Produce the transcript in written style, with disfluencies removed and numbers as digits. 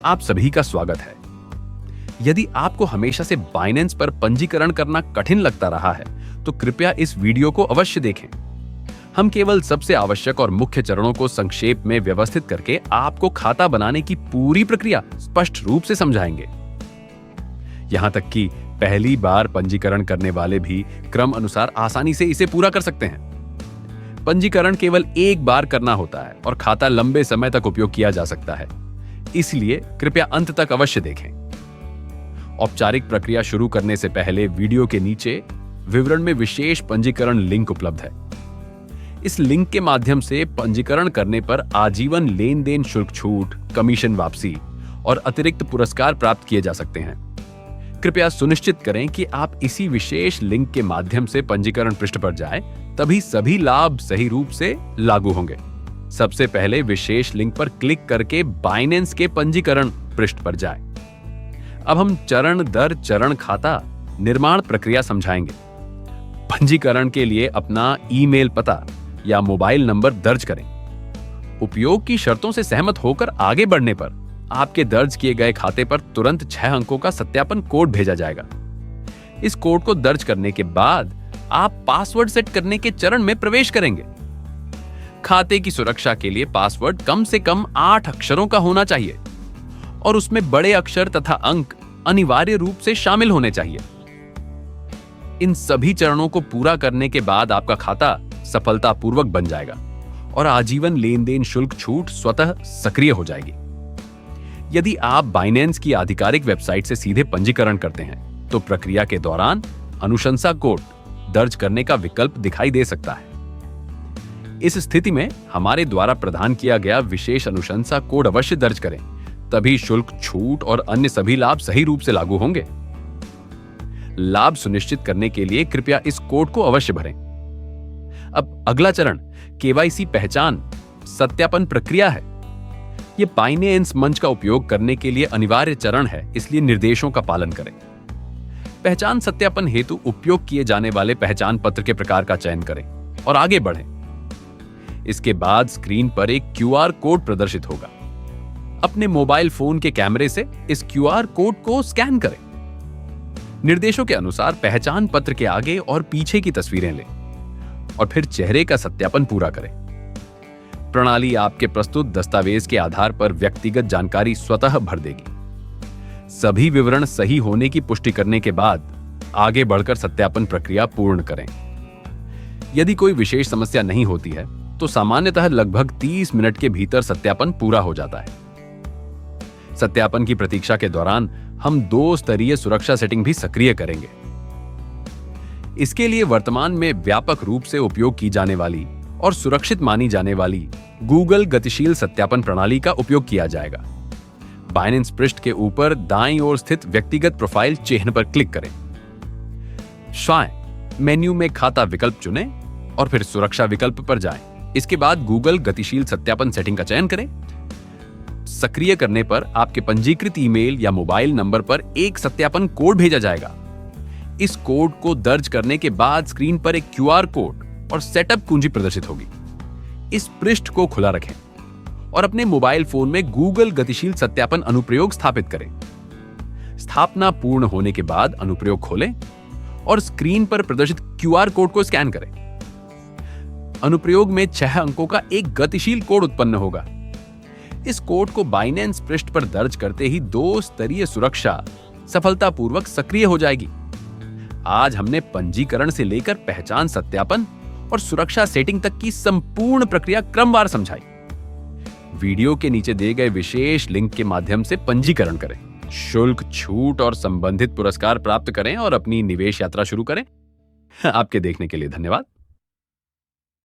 आप सभी का स्वागत है। यदि आपको हमेशा से बाइनेंस पर पंजीकरण करना कठिन लगता रहा है, तो कृपया इस वीडियो को अवश्य देखें। हम केवल सबसे आवश्यक और मुख्य चरणों को संक्षेप में व्यवस्थित करके आपको खाता बनाने की पूरी प्रक्रिया स्पष्ट रूप से समझाएंगे। यहां तक कि पहली बार पंजीकरण करने वाले भी क्रम अनुसार आसानी से इसे पूरा कर सकते हैं। पंजीकरण केवल एक बार करना होता है और खाता लंबे समय तक उपयोग किया जा सकता है, इसलिए कृपया अंत तक अवश्य देखें। औपचारिक प्रक्रिया शुरू करने से पहले वीडियो के नीचे विवरण में विशेष पंजीकरण लिंक उपलब्ध है। इस लिंक के माध्यम से पंजीकरण करने पर आजीवन लेन देन शुल्क छूट, कमीशन वापसी और अतिरिक्त पुरस्कार प्राप्त किए जा सकते हैं। कृपया सुनिश्चित करें कि आप इसी विशेष लिंक के माध्यम से पंजीकरण पृष्ठ पर जाएं, तभी सभी लाभ सही रूप से लागू होंगे। सबसे पहले विशेष लिंक पर क्लिक करके बाइनेंस के पंजीकरण पृष्ठ पर जाएं। अब हम चरण दर चरण खाता निर्माण प्रक्रिया समझाएंगे। पंजीकरण के लिए अपना ईमेल पता या मोबाइल नंबर दर्ज करें। उपयोग की शर्तों से सहमत होकर आगे बढ़ने पर आपके दर्ज किए गए खाते पर तुरंत 6 अंकों का सत्यापन कोड भेजा जाएगा। इस कोड को दर्ज करने के बाद आप पासवर्ड सेट करने के चरण में प्रवेश करेंगे। खाते की सुरक्षा के लिए पासवर्ड कम से कम 8 अक्षरों का होना चाहिए और उसमें बड़े अक्षर तथा अंक अनिवार्य रूप से शामिल होने चाहिए। इन सभी चरणों को पूरा करने के बाद आपका खाता सफलतापूर्वक बन जाएगा और आजीवन लेन देन शुल्क छूट स्वतः सक्रिय हो जाएगी। यदि आप बाइनेंस की आधिकारिक वेबसाइट से सीधे पंजीकरण करते हैं, तो प्रक्रिया के दौरान अनुशंसा कोड दर्ज करने का विकल्प दिखाई दे सकता है। इस स्थिति में हमारे द्वारा प्रदान किया गया विशेष अनुशंसा कोड अवश्य दर्ज करें, तभी शुल्क छूट और अन्य सभी लाभ सही रूप से लागू होंगे। लाभ सुनिश्चित करने के लिए कृपया इस कोड को अवश्य भरें। अब अगला चरण केवाईसी पहचान सत्यापन प्रक्रिया है। यह बाइनेंस मंच का उपयोग करने के लिए अनिवार्य चरण है, इसलिए निर्देशों का पालन करें। पहचान सत्यापन हेतु उपयोग किए जाने वाले पहचान पत्र के प्रकार का चयन करें और आगे बढ़ें। इसके बाद स्क्रीन पर एक क्यूआर कोड प्रदर्शित होगा। अपने मोबाइल फोन के कैमरे से इस क्यूआर कोड को स्कैन करें। निर्देशों के अनुसार पहचान पत्र के आगे और पीछे की तस्वीरें लें और फिर चेहरे का सत्यापन पूरा करें। प्रणाली आपके प्रस्तुत दस्तावेज के आधार पर व्यक्तिगत जानकारी स्वतः भर देगी। सभी विवरण सही होने की पुष्टि करने के बाद आगे बढ़कर सत्यापन प्रक्रिया पूर्ण करें। यदि कोई विशेष समस्या नहीं होती है, तो सामान्यतः लगभग 30 मिनट के भीतर सत्यापन पूरा हो जाता है। सत्यापन की प्रतीक्षा के दौरान हम 2 स्तरीय सुरक्षा सेटिंग भी सक्रिय करेंगे। इसके लिए वर्तमान में व्यापक रूप से उपयोग की जाने वाली और सुरक्षित मानी जाने वाली गूगल गतिशील सत्यापन प्रणाली का उपयोग किया जाएगा। बाइनेंस पृष्ठ के ऊपर दाईं ओर स्थित व्यक्तिगत प्रोफाइल चिन्ह पर क्लिक करें। मेन्यू में खाता विकल्प चुनें और फिर सुरक्षा विकल्प पर जाएं। इसके बाद गूगल गतिशील सत्यापन सेटिंग का चयन करें। सक्रिय करने पर आपके पंजीकृत ईमेल या मोबाइल नंबर पर एक सत्यापन कोड भेजा जाएगा। इस कोड को दर्ज करने के बाद स्क्रीन पर एक क्यूआर कोड और सेटअप कुंजी प्रदर्शित होगी। इस पृष्ठ को खुला रखें और अपने मोबाइल फोन में गूगल गतिशील सत्यापन अनुप्रयोग स्थापित करें। स्थापना पूर्ण होने के बाद अनुप्रयोग खोलें और स्क्रीन पर प्रदर्शित क्यूआर कोड को स्कैन करें। अनुप्रयोग में 6 अंकों का एक गतिशील कोड उत्पन्न होगा। इस कोड को बाइनेंस पृष्ठ पर दर्ज करते ही 2 स्तरीय सुरक्षा सफलतापूर्वक सक्रिय हो जाएगी। आज हमने पंजीकरण से लेकर पहचान सत्यापन और सुरक्षा सेटिंग तक की संपूर्ण प्रक्रिया क्रमवार समझाई। वीडियो के नीचे दिए गए विशेष लिंक के माध्यम से पंजीकरण करें, शुल्क छूट और संबंधित पुरस्कार प्राप्त करें और अपनी निवेश यात्रा शुरू करें। आपके देखने के लिए धन्यवाद।